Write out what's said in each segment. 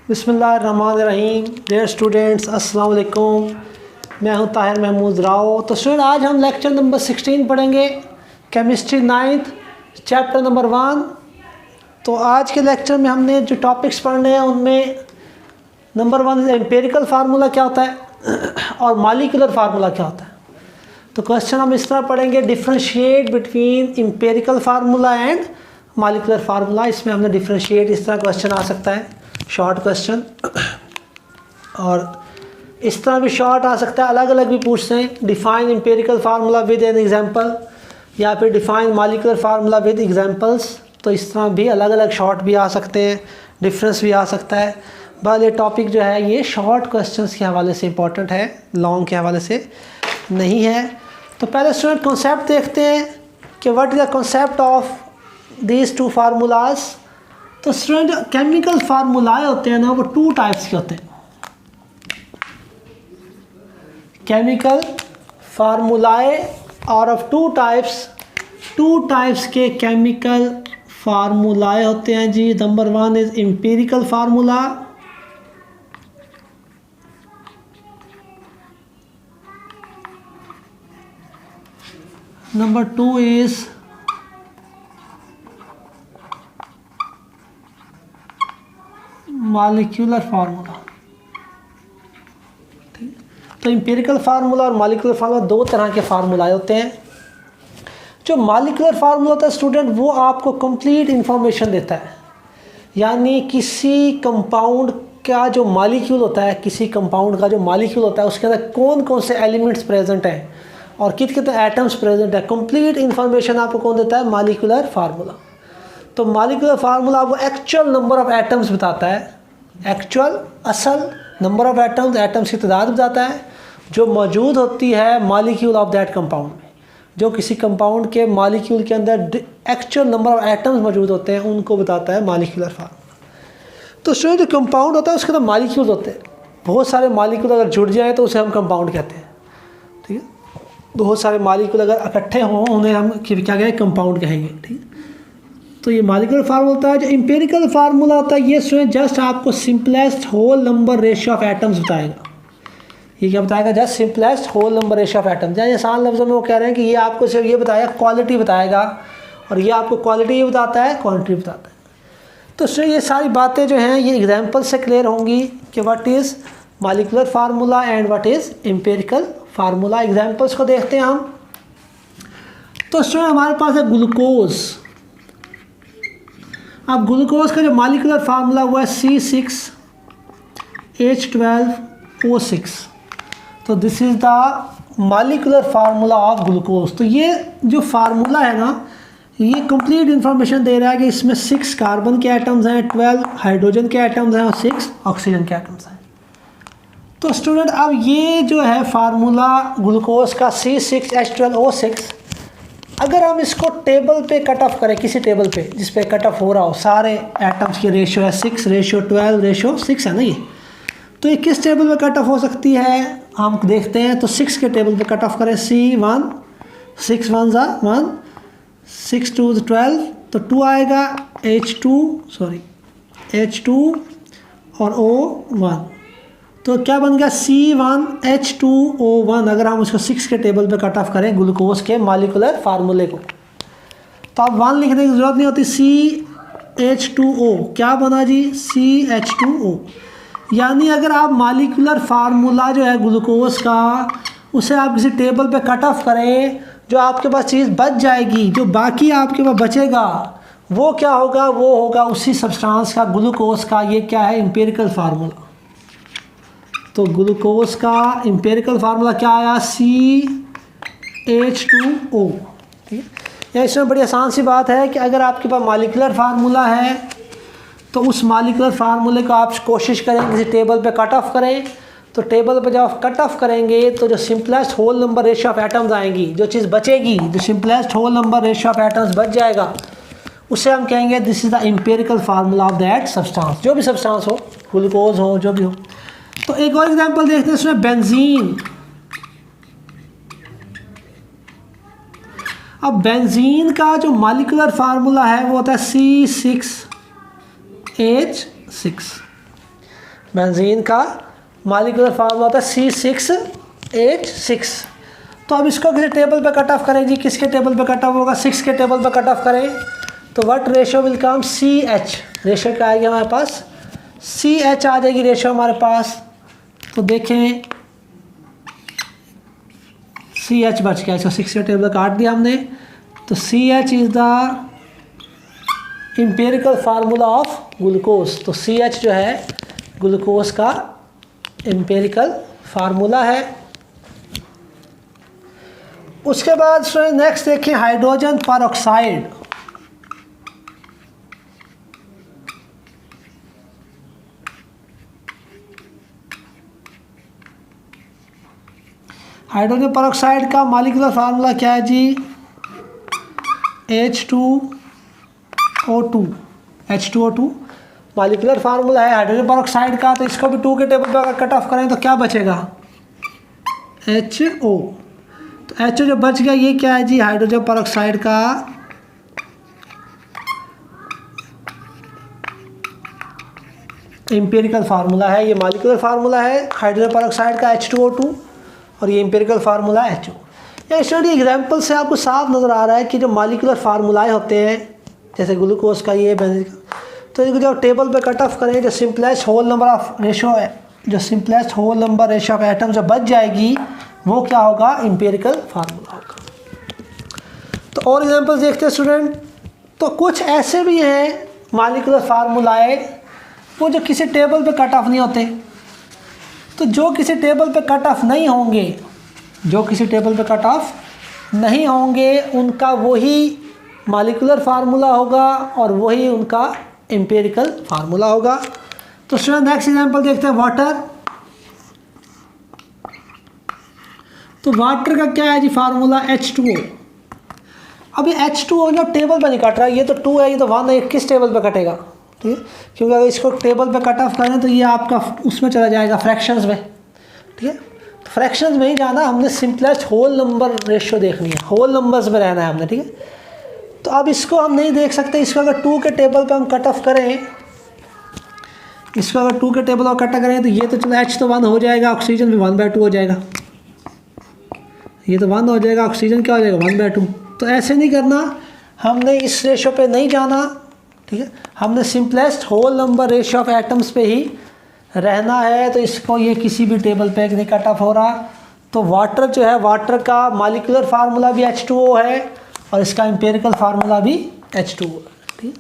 बिस्मिल्लाहिर्रहमानिर्रहीम। Dear students, अस्सलाम वालेकुम। मैं हूं ताहिर महमूद राव। तो स्टूडेंट, आज हम लेक्चर नंबर 16 पढ़ेंगे, केमिस्ट्री 9th चैप्टर नंबर 1। तो आज के लेक्चर में हमने जो टॉपिक्स पढ़ने हैं उनमें नंबर 1 एम्पिरिकल फार्मूला क्या होता है और मॉलिक्यूलर फार्मूला क्या होता है। तो क्वेश्चन हम इस तरह पढ़ेंगे, differentiate between empirical formula and molecular formula. इसमें हमने डिफ्रेंशिएट इस तरह क्वेश्चन आ सकता है, शॉर्ट क्वेश्चन, और इस तरह भी शॉर्ट आ सकता है, अलग अलग भी पूछते हैं। Define empirical formula with an example, या फिर define molecular formula with examples. तो इस तरह भी अलग अलग शॉर्ट भी आ सकते हैं, डिफरेंस भी आ सकता है। बस ये टॉपिक जो है ये शॉर्ट क्वेश्चंस के हवाले से इंपॉर्टेंट है, लॉन्ग के हवाले से नहीं है। तो पहले स्टूडेंट कॉन्सेप्ट देखते हैं कि what is the concept of these two formulas. तो स्टूडेंट, जो केमिकल फार्मूलाए होते हैं ना, वो 2 टाइप्स के होते हैं। केमिकल फार्मूलाए और ऑफ 2 टाइप्स के केमिकल फार्मूलाए होते हैं जी। Number 1 is empirical formula, number 2 is molecular formula. ठीक, तो एम्पिरिकल फार्मूला और मॉलिक्यूलर फार्मूला 2 तरह के फार्मूलाए होते हैं। जो मॉलिक्यूलर फार्मूला होता है स्टूडेंट, वो आपको कंप्लीट इंफॉर्मेशन देता है, यानी किसी कंपाउंड का जो मॉलिक्यूल होता है, किसी कंपाउंड का जो मॉलिक्यूल होता है उसके अंदर कौन कौन से एलिमेंट्स प्रेजेंट हैं और कितने एटम्स प्रेजेंट है, कंप्लीट इंफॉर्मेशन आपको कौन देता है? Molecular formula. तो मॉलिक्यूलर फार्मूला आपको एक्चुअल नंबर ऑफ एटम्स बताता है, एक्चुअल असल नंबर ऑफ एटम्स, एटम्स की तादाद बताता है जो मौजूद होती है मॉलिक्यूल ऑफ दैट कंपाउंड में। जो किसी कंपाउंड के मॉलिक्यूल के अंदर एक्चुअल नंबर ऑफ एटम्स मौजूद होते हैं उनको बताता है मॉलिक्यूलर फार्मूला। तो जो कंपाउंड होता है उसके अंदर मॉलिक्यूल होते हैं, बहुत सारे मॉलिक्यूल अगर जुड़ जाए तो उसे हम कंपाउंड कहते हैं। ठीक है, बहुत सारे मॉलिक्यूल अगर इकट्ठे हों उन्हें हम क्या कहेंगे? कंपाउंड कहेंगे। ठीक, तो ये मॉलिक्यूलर फार्मूला होता है। जो एम्पिरिकल फार्मूला होता है ये स्वयं जस्ट आपको simplest whole number ratio of atoms बताएगा। ये क्या बताएगा? Just simplest whole number ratio of atoms. जैसे आसान लफ्ज़ों में वो कह रहे हैं कि ये आपको सिर्फ ये बताएगा, क्वालिटी बताएगा, और ये आपको क्वालिटी ये बताता है, क्वांटिटी बताता है। तो सर ये सारी बातें जो हैं ये एग्जाम्पल से क्लियर होंगी कि what is molecular formula and what is empirical formula. Examples को देखते हैं हम। तो सर हमारे पास है ग्लूकोज। अब ग्लूकोज का जो मॉलिक्यूलर फार्मूला हुआ है C6H12O6। तो this is the molecular formula of glucose. तो ये जो फार्मूला है ना, ये कंप्लीट इन्फॉर्मेशन दे रहा है कि इसमें 6 कार्बन के एटम्स हैं, 12 हाइड्रोजन के एटम्स हैं और 6 ऑक्सीजन के एटम्स हैं। तो स्टूडेंट, अब ये जो है फार्मूला ग्लूकोज का C6H12O6, अगर हम इसको टेबल पे कट ऑफ करें, किसी टेबल पे जिस पे कट ऑफ हो रहा हो, सारे एटम्स की रेशियो है 6:12:6 है ना ये, तो ये किस टेबल पे कट ऑफ हो सकती है हम देखते हैं। तो 6 के टेबल पे कट ऑफ करें, C1, 6 1 1, 6 2 12, तो 2 आएगा, H2 और O1, तो क्या बन गया? C1H2O1। अगर हम उसको 6 के टेबल पे कट ऑफ करें ग्लूकोज के मॉलिक्यूलर फार्मूले को, तो अब 1 लिखने की ज़रूरत नहीं होती। CH2O क्या बना जी? CH2O। यानी अगर आप मॉलिक्यूलर फार्मूला जो है ग्लूकोज का, उसे आप किसी टेबल पे कट ऑफ करें, जो आपके पास चीज़ बच जाएगी, जो बाकी आपके पास बचेगा वो क्या होगा? वो होगा उसी सब्सटेंस का, ग्लूकोज का। ये क्या है? Empirical formula. तो ग्लूकोज का एम्पिरिकल फार्मूला क्या आया? CH2O। ठीक है, या इसमें बड़ी आसान सी बात है कि अगर आपके पास मॉलिक्यूलर फार्मूला है तो उस मॉलिक्यूलर फार्मूले को आप कोशिश करें किसी टेबल पे कट ऑफ करें। तो टेबल पे जब आप कट ऑफ करेंगे तो जो simplest whole number ratio of atoms आएंगी, जो चीज़ बचेगी, जो simplest whole number ratio of atoms बच जाएगा, उसे हम कहेंगे this is the empirical formula of that substance. जो भी सब्सटेंस हो, ग्लूकोज हो, जो भी हो। तो एक और एग्जांपल देखते हैं इसमें, बेंजीन। अब बेंजीन का जो मॉलिक्यूलर फार्मूला है वो होता है C6H6। बेंजीन का मॉलिक्यूलर फार्मूला होता है C6H6। तो अब इसको किसी टेबल पे कट ऑफ करें जी, किसके टेबल पे कट ऑफ होगा, 6 के टेबल पे कट ऑफ करें तो what ratio will come, CH ratio क्या आएगी हमारे पास, CH आ जाएगी रेशो हमारे पास। तो देखें CH बच गया, इसको 6 के टेबल काट दिया हमने। तो CH is the empirical formula of glucose. तो CH जो है ग्लूकोज का एम्पिरिकल फार्मूला है। उसके बाद नेक्स्ट देखें हाइड्रोजन परऑक्साइड। हाइड्रोजन परऑक्साइड का मॉलिक्यूलर फार्मूला क्या है जी, H2O2 मॉलिक्यूलर फार्मूला है हाइड्रोजन परऑक्साइड का। तो इसको भी 2 के टेबल पर अगर कट ऑफ करें तो क्या बचेगा, HO। तो HO जो बच गया ये क्या है जी, हाइड्रोजन परऑक्साइड का एम्पिरिकल फार्मूला है। ये मॉलिक्यूलर फार्मूला है हाइड्रोजन परऑक्साइड का H2O2 और ये एम्पिरिकल फार्मूला है HO। या स्टडी एग्जाम्पल से आपको साफ नज़र आ रहा है कि जो मॉलिक्यूलर फार्मूलाए होते हैं जैसे ग्लूकोज का ये बेंजीन का, तो इनको जब टेबल पे कट ऑफ करें जो simplest whole number of ratio है, जो simplest whole number ratio of atom जो बच जाएगी वो क्या होगा, एम्पिरिकल फार्मूला होगा। तो और एग्जांपल्स देखते हैं स्टूडेंट। तो कुछ ऐसे भी हैं मॉलिक्यूलर फार्मूलाए वो जो किसी टेबल पे कट ऑफ नहीं होते। तो जो किसी टेबल पे कट ऑफ नहीं होंगे, जो किसी टेबल पे कट ऑफ नहीं होंगे उनका वही मॉलिक्यूलर फार्मूला होगा और वही उनका एम्पिरिकल फार्मूला होगा। तो स्टूडेंट नेक्स्ट एग्जांपल देखते हैं वाटर। तो वाटर का क्या है जी फार्मूला, H2O। अब ये H2O जो टेबल पे नहीं कट रहा है, ये तो 2 है, ये तो 1 है, ये किस टेबल पे कटेगा, ठीक है, क्योंकि अगर इसको टेबल पे कट ऑफ करें तो ये आपका उसमें चला जाएगा फ्रैक्शंस में, ठीक है। तो फ्रैक्शंस में ही जाना, हमने सिंपलेस्ट होल नंबर रेशियो देखनी है, होल नंबर्स में रहना है हमने, ठीक है। तो अब इसको हम नहीं देख सकते, इसको अगर 2 के टेबल पे हम कट ऑफ करें, इसको अगर 2 के टेबल पर कट करें तो ये तो चलो H तो 1 हो जाएगा, ऑक्सीजन भी 1/2 हो जाएगा, ये तो 1 हो जाएगा, ऑक्सीजन क्या हो जाएगा 1/2। तो ऐसे नहीं करना, हमने इस रेशो पे नहीं जाना, ठीक है, हमने simplest whole number ratio of atoms पे ही रहना है। तो इसको ये किसी भी टेबल पे नहीं कट ऑफ हो रहा। तो वाटर जो है, वाटर का मॉलिक्यूलर फार्मूला भी H2O है और इसका एम्पिरिकल फार्मूला भी H2O है, ठीक है।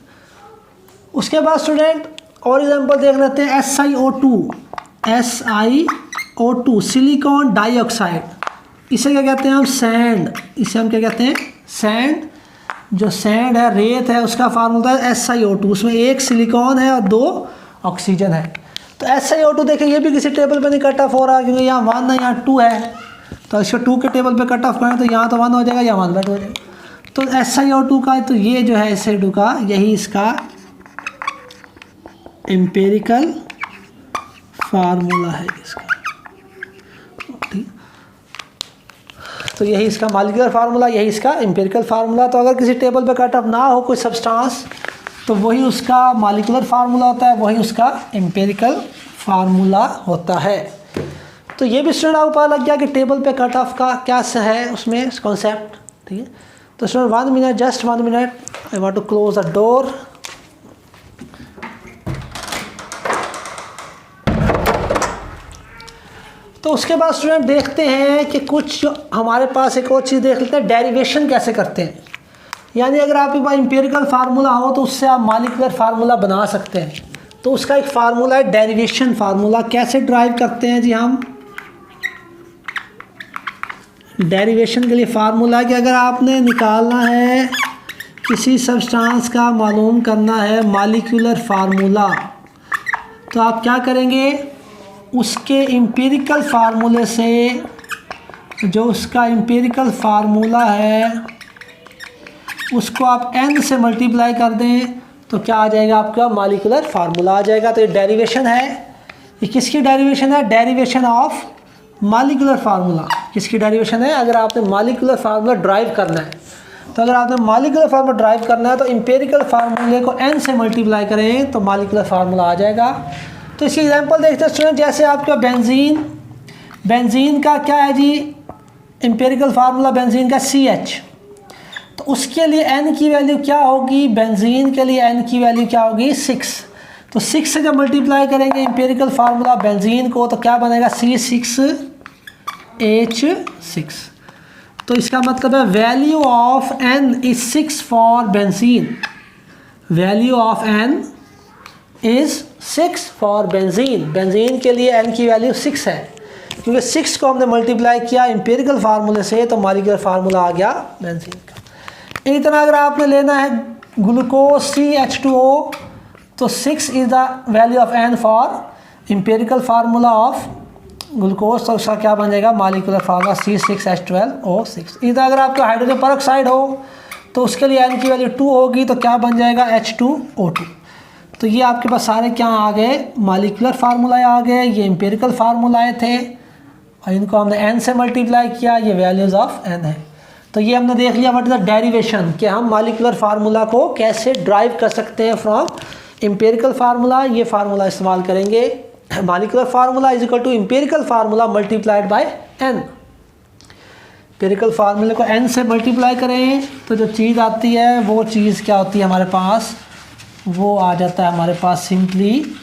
उसके बाद स्टूडेंट और एग्जांपल देख लेते हैं, SiO2 सिलिकॉन डाइऑक्साइड, इसे क्या कहते हैं हम, सैंड, इसे हम क्या कहते हैं, सैंड। जो सैंड है, रेत है, उसका फार्मूला है SiO2, उसमें 1 सिलिकॉन है और 2 ऑक्सीजन है। तो SiO2 देखें ये भी किसी टेबल पे नहीं कट ऑफ हो रहा क्योंकि यहाँ 1 है, यहाँ 2 है। तो इसको 2 के टेबल पे कट ऑफ करें तो यहाँ तो 1 हो जाएगा, यहाँ 1/2 हो जाएगा। तो SiO2 का तो ये जो है SiO2 का यही इसका एम्पिरिकल फार्मूला है इसका, ठीक। तो यही इसका मॉलिक्यूलर फार्मूला, यही इसका एम्पिरिकल फार्मूला। तो अगर किसी टेबल पे कट ऑफ ना हो कोई सब्सटेंस तो वही उसका मॉलिक्यूलर फार्मूला होता है, वही उसका एम्पिरिकल फार्मूला होता है। तो ये भी स्टूडेंट आपको पता लग गया कि टेबल पे कट ऑफ का क्या है उसमें कॉन्सेप्ट, ठीक है। तो student 1 minute, just 1 minute, I want to close the door. तो उसके बाद स्टूडेंट देखते हैं कि कुछ हमारे पास एक और चीज़ देख लेते हैं, डेरिवेशन कैसे करते हैं। यानी अगर आपके पास एम्पिरिकल फार्मूला हो तो उससे आप मॉलिक्यूलर फार्मूला बना सकते हैं। तो उसका एक फार्मूला है डेरिवेशन फार्मूला। कैसे ड्राइव करते हैं जी हम, डेरिवेशन के लिए फार्मूला है कि अगर आपने निकालना है किसी सब्सटेंस का, मालूम करना है मॉलिक्यूलर फार्मूला, तो आप क्या करेंगे, उसके एम्पिरिकल फार्मूले से, जो उसका एम्पिरिकल फार्मूला है उसको आप n से मल्टीप्लाई कर दें तो क्या आ जाएगा, आपका मॉलिक्यूलर फार्मूला आ जाएगा। तो ये डेरिवेशन है, ये किसकी डेरिवेशन है, डेरिवेशन ऑफ मॉलिक्यूलर फार्मूला। किसकी डेरिवेशन है, अगर आपने मॉलिक्यूलर फार्मूला ड्राइव करना है, तो अगर आपने मॉलिक्यूलर फार्मूला ड्राइव करना है तो एम्पिरिकल फार्मूले को n से मल्टीप्लाई करें तो मॉलिक्यूलर फार्मूला आ जाएगा। तो इसकी एग्जांपल देखते हैं स्टूडेंट, जैसे आपका बेंजीन का क्या है जी एम्पिरिकल फार्मूला बेंजीन का CH, तो उसके लिए N की वैल्यू क्या होगी, बेंजीन के लिए N की वैल्यू क्या होगी 6, तो 6 से जब मल्टीप्लाई करेंगे एम्पिरिकल फार्मूला बेंजीन को तो क्या बनेगा C6H6, तो इसका मतलब है value of N is 6 for benzene, value of N is 6 for benzene के लिए N की वैल्यू 6 है, क्योंकि 6 को हमने मल्टीप्लाई किया एम्पिरिकल फार्मूले से तो मॉलिक्यूलर फार्मूला आ गया बेंजीन का। इसी तरह अगर आपने लेना है ग्लूकोज CH2O, तो 6 is the value of N for empirical formula of glucose, तो उसका क्या बन जाएगा मॉलिक्यूलर फार्मूला C6H12O6। इसी तरह अगर आपका हाइड्रोजन पेरोक्साइड हो तो उसके लिए N की वैल्यू 2 होगी, तो क्या बन जाएगा H2O2। तो ये आपके पास सारे क्या आ गए मॉलिक्यूलर फार्मूलाए आ गए, ये एम्पिरिकल फार्मूलाए थे और इनको हमने N से मल्टीप्लाई किया, ये वैल्यूज़ ऑफ N है। तो ये हमने देख लिया व्हाट इज द डेरिवेशन, कि हम मॉलिक्यूलर फार्मूला को कैसे ड्राइव कर सकते हैं फ्रॉम एम्पिरिकल फार्मूला। ये फार्मूला इस्तेमाल करेंगे, molecular formula is equal to empirical formula multiplied by N। Empirical फार्मूले को N से मल्टीप्लाई करें तो जो चीज़ आती है वो चीज़ क्या होती है हमारे पास, वो आ जाता है हमारे पास सिंपली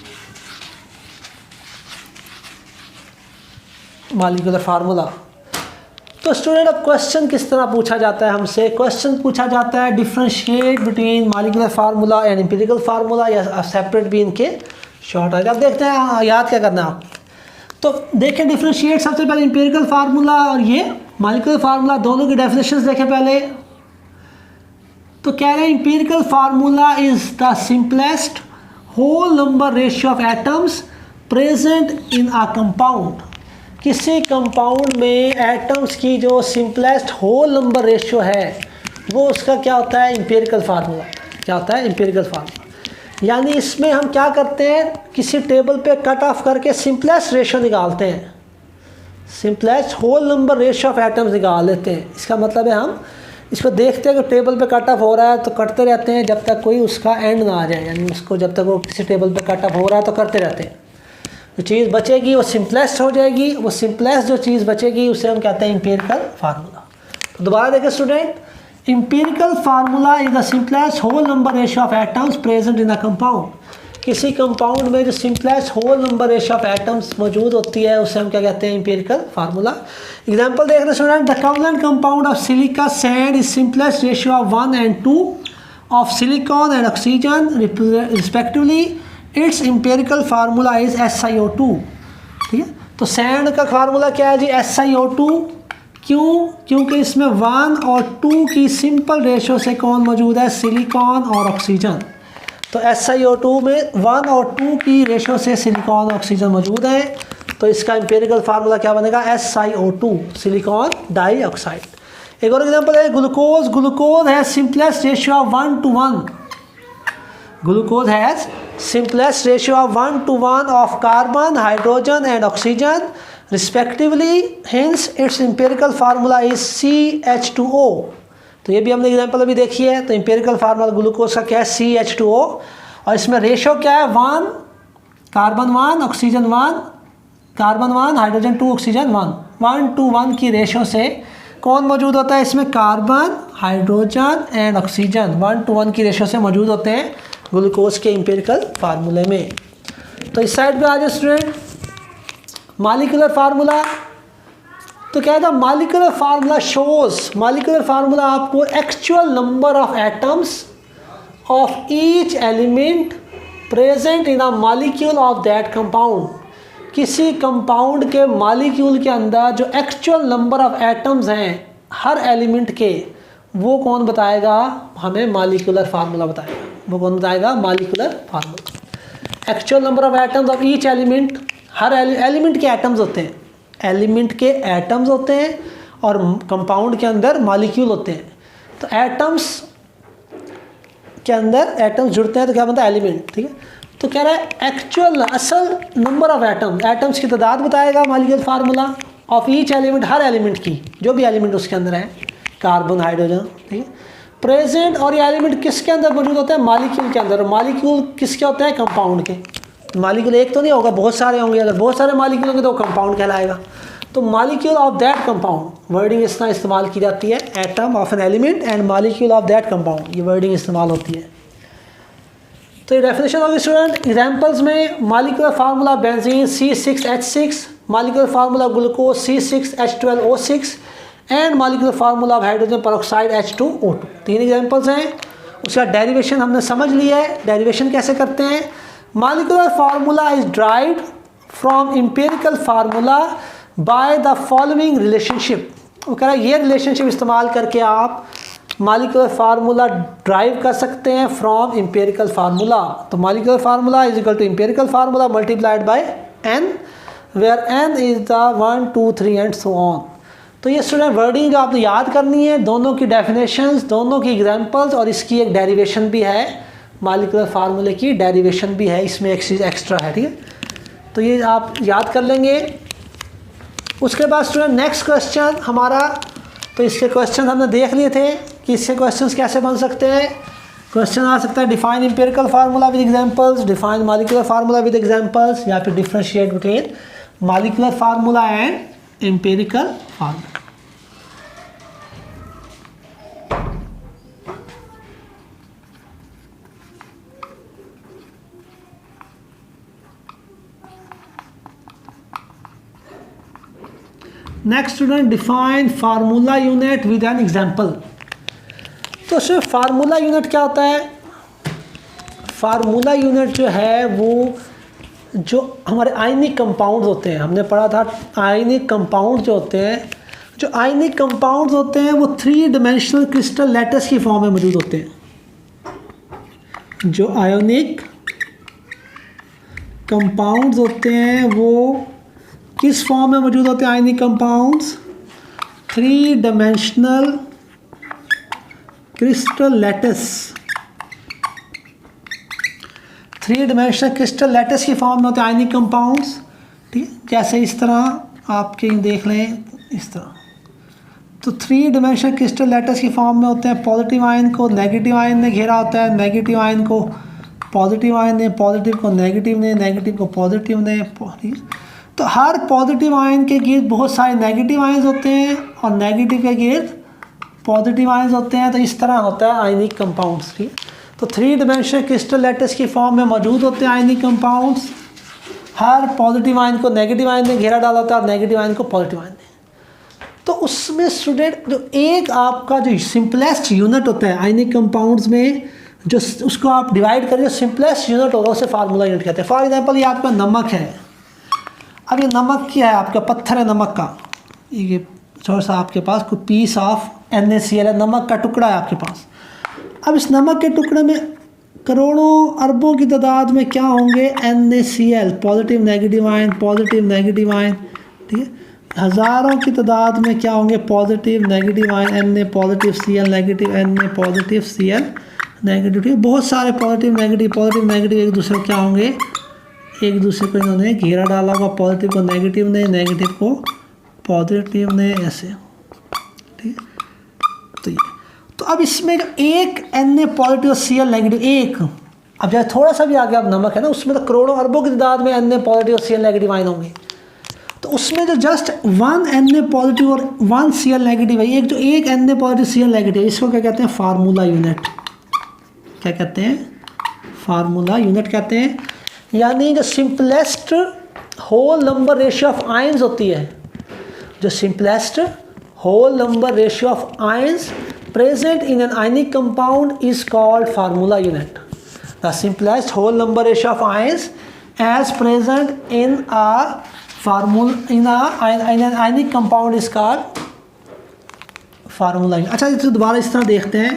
मॉलिक्यूलर फार्मूला। तो स्टूडेंट अब क्वेश्चन किस तरह पूछा जाता है हमसे, क्वेश्चन पूछा जाता है differentiate between molecular formula and empirical formula या सेपरेट भी इनके शॉर्ट है। अब देखते हैं याद क्या करना है आप, तो देखें डिफ्रेंशिएट सबसे पहले एम्पिरिकल फार्मूला और ये मॉलिक्यूलर फार्मूला दोनों की डेफिनेशंस देखें पहले। तो कह रहे हैं empirical formula is the simplest whole number ratio of atoms present in a compound. किसी कंपाउंड में एटम्स की जो सिंपलेस्ट होल नंबर रेशियो है वो उसका क्या होता है एम्पिरिकल फार्मूला। क्या होता है एम्पिरिकल फार्मूला, यानी इसमें हम क्या करते हैं किसी टेबल पे कट ऑफ करके सिंपलेस्ट रेशियो निकालते हैं, simplest whole number ratio of atoms निकाल लेते हैं। इसका मतलब है हम इसको देखते हैं कि टेबल पे कट ऑफ हो रहा है तो करते रहते हैं जब तक कोई उसका एंड ना आ जाए, यानी उसको जब तक वो किसी टेबल पे कट ऑफ हो रहा है तो करते रहते हैं। जो चीज़ बचेगी वो सिंपलेस्ट हो जाएगी, वो सिंपलेस्ट जो चीज़ बचेगी उसे हम कहते हैं एम्पिरिकल फार्मूला। तो दोबारा देखें student, empirical formula is the simplest whole number ratio of atoms present in a compound. किसी कंपाउंड में जो simplest whole number ratio of atoms मौजूद होती है उसे हम क्या कहते हैं एम्पिरिकल फार्मूला। एग्जांपल देख रहे हैं student, the covalent compound of silica sand is simplest ratio of 1 and 2 of silicon and oxygen respectively, it's empirical formula is SiO2। ठीक है, तो सैंड का फार्मूला क्या है जी SiO2। क्यों? क्योंकि इसमें 1 और 2 की सिंपल रेशियो से कौन मौजूद है, सिलिकॉन और ऑक्सीजन। तो SiO2 में 1 और 2 की रेशियो से सिलिकॉन और ऑक्सीजन मौजूद है, तो इसका एम्पिरिकल फार्मूला क्या बनेगा SiO2 सिलिकॉन डाइऑक्साइड। एक और एग्जांपल है ग्लूकोज। ग्लूकोज है simplest ratio of 1 to 1। Glucose has simplest ratio of 1 to 1 of carbon, hydrogen and oxygen respectively, hence its empirical formula is CH2O। तो ये भी हमने एग्जांपल अभी देखी है। तो एम्पिरिकल फार्मूला ग्लूकोज का क्या है CH2O, और इसमें रेशो क्या है 1 carbon 1 oxygen 1 carbon 1 hydrogen 2 oxygen 1 to 1 की रेशो से कौन मौजूद होता है इसमें, carbon hydrogen and oxygen 1 to 1 की रेशो से मौजूद होते हैं ग्लूकोज के एम्पिरिकल फार्मूले में। तो इस साइड पे आ जाए स्टूडेंट मॉलिक्यूलर फार्मूला। तो क्या था molecular formula shows, molecular formula आपको actual number of atoms of each element present in a molecule of that compound. किसी कंपाउंड के मॉलिक्यूल के अंदर जो एक्चुअल नंबर ऑफ एटम्स हैं हर एलिमेंट के, वो कौन बताएगा हमें, मॉलिक्यूलर फार्मूला बताएगा। वो कौन बताएगा, molecular formula. Actual number of atoms of each element, her element के एटम्स होते हैं, एलिमेंट के एटम्स होते हैं और कंपाउंड के अंदर मॉलिक्यूल होते हैं। तो एटम्स के अंदर एटम्स जुड़ते हैं तो क्या बनता है एलिमेंट। ठीक है, तो कह रहा है एक्चुअल असल नंबर ऑफ एटम्स, एटम्स की तादाद बताएगा molecular formula of each element, her element की, जो भी एलिमेंट उसके अंदर है, कार्बन हाइड्रोजन। ठीक है, प्रेजेंट, और ये एलिमेंट किसके अंदर मौजूद होते हैं, मॉलिक्यूल के अंदर। मॉलिक्यूल किसके होते हैं, कंपाउंड के। मालिक्यूल एक तो नहीं होगा, बहुत सारे होंगे, अगर बहुत सारे मालिक्यूल होंगे तो कंपाउंड कहलाएगा। तो molecule of that compound wording इस तरह इस्तेमाल की जाती है, atom of an element and molecule of that compound, ये वर्डिंग इस्तेमाल होती है। तो ये डेफिनेशन होगी स्टूडेंट। एग्जांपल्स में molecular formula benzene C6H6, molecular formula glucose C6H12O6 and molecular formula of hydrogen peroxide H2O2। 3 examples हैं। उसका डेरिवेशन हमने समझ लिया है। डेरिवेशन कैसे करते हैं? Molecular formula is derived from empirical formula by the following relationship. वो कह रहा है ये रिलेशनशिप इस्तेमाल करके आप मालिक्यूलर फार्मूला ड्राइव कर सकते हैं फ्रॉम एम्पिरिकल फार्मूला। तो molecular formula is equal to empirical formula multiplied by n, where n is the 1 2 3 and so on. तो ये स्टूडेंट वर्डिंग जो आपने याद करनी है, दोनों की डेफिनेशंस, दोनों की एग्जांपल्स और इसकी एक डेरिवेशन भी है, मालिक्यूलर फार्मूले की डेरिवेशन भी है, इसमें एक चीज़ एक्स्ट्रा है, ठीक है। तो ये आप याद कर लेंगे। उसके बाद स्टूडेंट नेक्स्ट क्वेश्चन हमारा, तो इसके क्वेश्चन हमने देख लिए थे कि इससे क्वेश्चंस कैसे बन सकते हैं। क्वेश्चन आ सकता है define empirical formula with examples, define molecular formula with examples, या फिर differentiate between molecular formula and empirical formula. Next student define formula unit with an example. तो सिर्फ फार्मूला यूनिट क्या होता है? फार्मूला यूनिट जो है वो जो हमारे आयनिक कंपाउंड्स होते हैं, हमने पढ़ा था आयनिक कंपाउंड जो होते हैं, जो आयनिक कंपाउंड्स होते हैं वो 3 डायमेंशनल क्रिस्टल लैटिस की फॉर्म में मौजूद होते हैं। जो आयोनिक कंपाउंड्स होते हैं वो किस फॉर्म में मौजूद होते हैं? Ionic compounds 3 dimensional crystal lattice, 3 dimensional crystal lattice की फॉर्म में होते हैं आयनिक कंपाउंड्स, ठीक है। जैसे इस तरह आपके देख लें, इस तरह। तो 3 डायमेंशनल क्रिस्टल लैटिस की फॉर्म में होते हैं। पॉजिटिव आयन को नेगेटिव आयन ने घेरा होता है, नेगेटिव आयन को पॉजिटिव आयन ने, पॉजिटिव को नेगेटिव ने, नेगेटिव को पॉजिटिव ने, तो हर पॉजिटिव आयन के गिर्द बहुत सारे नेगेटिव आयंस होते हैं और नेगेटिव के गिर्द पॉजिटिव आयंस होते हैं। तो इस तरह होता है आयनिक कंपाउंड्स, ठीक है। तो 3 डायमेंशनल क्रिस्टल लैटिस की फॉर्म में मौजूद होते हैं आयनिक कंपाउंड्स। हर पॉजिटिव आयन को नेगेटिव आयन ने घेरा डाला होता है और नेगेटिव आयन को पॉजिटिव आयन ने। तो उसमें स्टूडेंट जो एक आपका जो सिंपलेस्ट यूनिट होता है आयनिक कंपाउंड्स में, जो उसको आप डिवाइड करिए, सिंपलेस्ट यूनिट होगा उसे फार्मूला यूनिट कहते हैं। फॉर एग्जाम्पल ये आपका नमक है। अब ये नमक क्या है? आपका पत्थर है नमक का, ये थोड़ा सा आपके पास कोई पीस ऑफ NaCl है, नमक का टुकड़ा है आपके पास। अब इस नमक के टुकड़े में करोड़ों अरबों की तादाद में क्या होंगे? NaCl, positive negative ion, positive negative ion, ठीक है। हज़ारों की तादाद में क्या होंगे? Positive negative ion, Na positive, Cl negative, Na positive, Cl negative, ठीक है। बहुत सारे पॉजिटिव नेगेटिव एक दूसरे को क्या होंगे? एक दूसरे को इन्होंने घेरा डाला होगा, पॉजिटिव को नेगेटिव ने, नेगेटिव को पॉजिटिव ने, ऐसे, ठीक है। तो अब इसमें एक Na पॉजिटिव और Cl नेगेटिव, एक, अब जब थोड़ा सा भी आगे अब नमक है ना, उसमें तो करोड़ों अरबों की तादाद में Na पॉजिटिव और Cl नेगेटिव आयन होंगे। तो उसमें जो जस्ट 1 Na पॉजिटिव और 1 Cl नेगेटिव है, एक जो एक Na पॉजिटिव Cl नेगेटिव, इसको क्या कहते हैं? Formula unit. क्या कहते हैं? फार्मूला यूनिट कहते हैं। यानी जो simplest whole number ratio of ions होती है, जो simplest whole number ratio of ions present in an ionic compound is called formula unit. The simplest whole number ratio of ions as present in a formula in an ionic compound is called formula unit. अच्छा, इसे दोबारा इस तरह देखते हैं।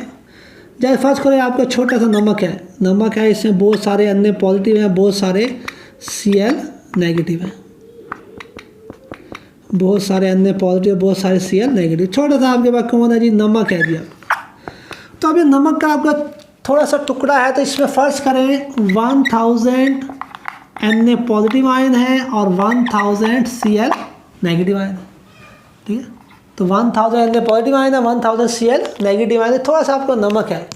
जैसे first करें, आपका छोटा सा नमक है, इसमें बहुत सारे Na पॉजिटिव हैं, बहुत सारे Cl नेगेटिव हैं, बहुत सारे Na पॉजिटिव, बहुत सारे Cl नेगेटिव। छोटा सा आपके पास कौन है जी? नमक है जी। तो अब ये नमक का आपका थोड़ा सा टुकड़ा है, तो इसमें फर्ज करें 1000 Na पॉजिटिव आयन है और 1000 Cl नेगेटिव आयन है, ठीक है। तो 1000 Na पॉजिटिव आयन है, 1000 Cl नेगेटिव आयन है, थोड़ा सा आपका नमक है।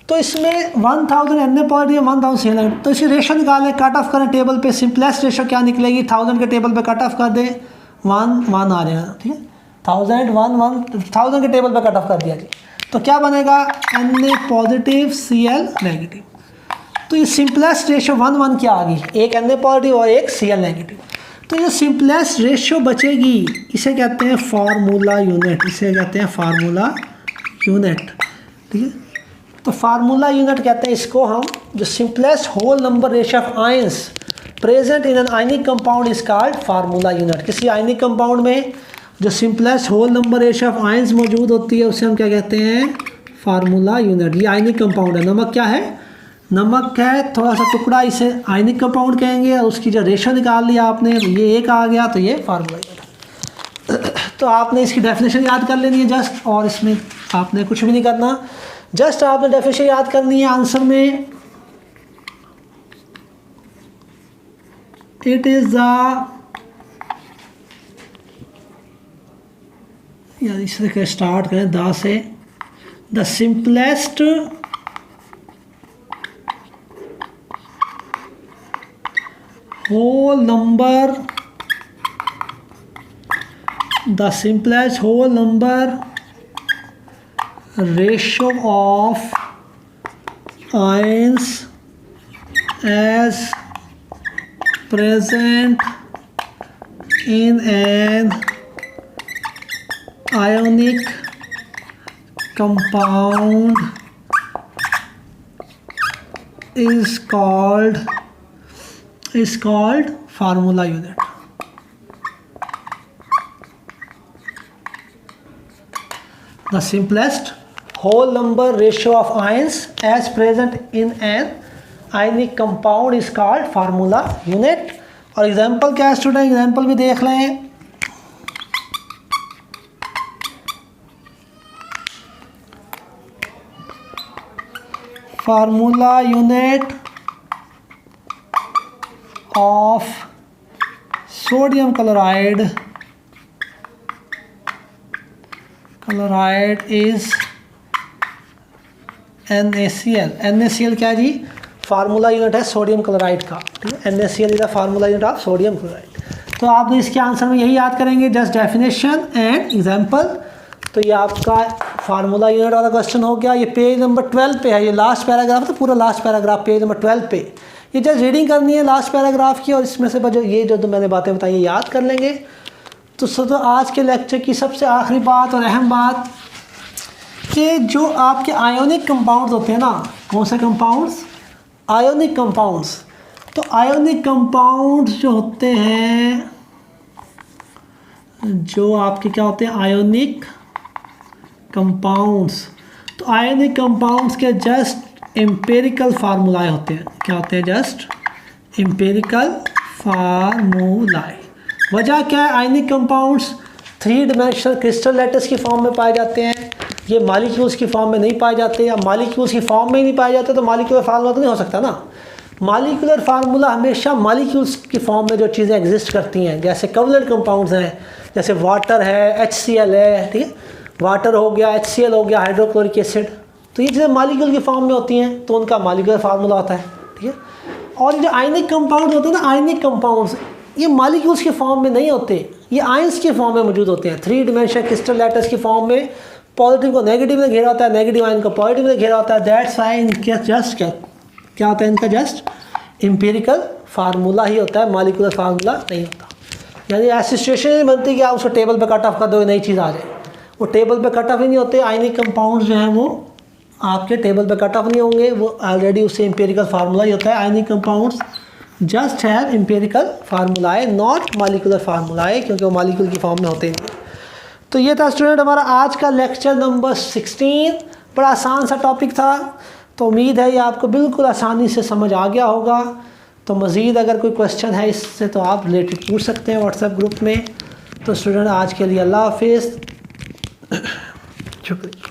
तो इसमें 1000 एन पॉजिटिव 1000 तो इसी रेशो निकालें, कट ऑफ करें टेबल पे, सिंपलेस्ट रेशो क्या निकलेगी, 1000 के टेबल पे कट ऑफ कर दें 1 1 आ जाएगा, ठीक है, 1000 1 1 1000 के टेबल पे कट ऑफ कर दिया जी, तो क्या बनेगा Na पॉजिटिव Cl नेगेटिव। तो ये सिंपलेस्ट रेशो 1 1 क्या आ गई, एक Na पॉजिटिव और एक Cl नेगेटिव। तो ये सिंपलेस्ट रेशो बचेगी, इसे कहते हैं फार्मूला यूनिट, इसे कहते हैं फार्मूला यूनिट, ठीक है। तो फार्मूला यूनिट कहते हैं इसको हम, जो simplest whole number ratio of ions present in an ionic compound is called formula unit. किसी आयनिक कंपाउंड में जो simplest whole number ratio of ions मौजूद होती है उसे हम क्या कहते हैं, फार्मूला यूनिट। ये आयनिक कंपाउंड है, नमक क्या है, नमक है थोड़ा सा टुकड़ा, इसे आयनिक कंपाउंड कहेंगे, और उसकी जो रेशो निकाल लिया आपने, ये एक आ गया, तो ये फार्मूला यूनिट। तो आपने इसकी डेफिनेशन याद कर लेनी है जस्ट, और इसमें आपने कुछ भी नहीं करना, जस्ट आपने डेफिनेशन याद करनी है। आंसर में इट इज द, यार इससे स्टार्ट करें द से, the simplest whole number, the simplest whole number ratio of ions as present in an ionic compound is called formula unit. The simplest whole number ratio of ions as present in an ionic compound is called formula unit. और example क्या है student, example भी देख लें। formula unit of sodium chloride is NaCl। NaCl क्या जी, formula unit है sodium chloride का, ठीक है। NaCl is the formula unit of sodium chloride. तो आप इसके आंसर में यही याद करेंगे, जस्ट डेफिनेशन एंड एग्जांपल। तो ये आपका फार्मूला यूनिट वाला क्वेश्चन हो गया। ये पेज नंबर 12 पे है, ये लास्ट पैराग्राफ है, तो पूरा लास्ट पैराग्राफ पेज नंबर 12 पे, ये जस्ट रीडिंग करनी है लास्ट पैराग्राफ की, और इसमें से जो ये जो मैंने बातें बताई ये याद कर लेंगे। तो आज के लेक्चर की सबसे आखिरी बात और अहम बात कि जो आपके आयोनिक कंपाउंड्स होते हैं ना, कौन से कंपाउंड्स, आयोनिक कंपाउंड्स। तो आयोनिक कंपाउंड्स जो होते हैं, जो आपके क्या होते हैं आयोनिक कंपाउंड्स, तो आयोनिक कंपाउंड्स के जस्ट एम्पेरिकल फार्मूलाए होते हैं। क्या होते हैं, जस्ट एम्पेरिकल फार्मूलाए। वजह क्या है, ionic compounds 3 dimensional crystal lattice की फॉर्म में पाए जाते हैं, ये मॉलिक्यूल्स की फॉर्म में नहीं पाए जाते, या मॉलिक्यूल्स की फॉर्म में ही नहीं पाए जाते, तो मॉलिक्यूलर फार्मूला तो नहीं हो सकता ना। मॉलिक्यूलर फार्मूला हमेशा मॉलिक्यूल्स की फॉर्म में जो चीज़ें एग्जिस्ट करती हैं, जैसे कोवलेंट कंपाउंड्स हैं, जैसे वाटर है, HCl है, ठीक है, वाटर हो गया, HCl हो गया, हाइड्रोक्लोरिक एसिड, तो ये चीज़ें मॉलिक्यूल की फॉर्म में होती हैं, तो उनका मॉलिक्यूलर फार्मूला होता है, ठीक है। और जो आयनिक कंपाउंड होते हैं ना, आयनिक कंपाउंड्स, ये मॉलिक्यूल्स के फॉर्म में नहीं होते, ये आयंस के फॉर्म में मौजूद होते हैं। 3 डायमेंशनल क्रिस्टल लैटिस की फॉर्म में पॉजिटिव को नेगेटिव में घेरा होता है, नेगेटिव आयन को पॉजिटिव में घेरा होता है। दैट्स वाई इनका जस्ट क्या होता है, इनका जस्ट एम्पिरिकल फार्मूला ही होता है, मॉलिक्यूलर फार्मूला नहीं होता। यानी ऐसी सिचुएशन नहीं बनती कि आप उसको टेबल पे कट ऑफ कर दो, नई चीज़ आ जाए, वो टेबल पे कट ऑफ ही नहीं होते। आयनिक कंपाउंड्स जो हैं वो आपके टेबल पे कट ऑफ नहीं होंगे, वो ऑलरेडी उससे एम्पिरिकल फार्मूला ही होता है। Ionic compounds just have empirical formulae, not molecular formulae, क्योंकि वो मॉलिक्यूल की फॉर्म में होते नहीं। तो ये था स्टूडेंट हमारा आज का लेक्चर नंबर 16। बड़ा आसान सा टॉपिक था, तो उम्मीद है ये आपको बिल्कुल आसानी से समझ आ गया होगा। तो मज़ीद अगर कोई क्वेश्चन है इससे तो आप रिलेटेड पूछ सकते हैं व्हाट्सएप ग्रुप में। तो स्टूडेंट आज के लिए अल्लाह हाफिज़, शुक्रिया।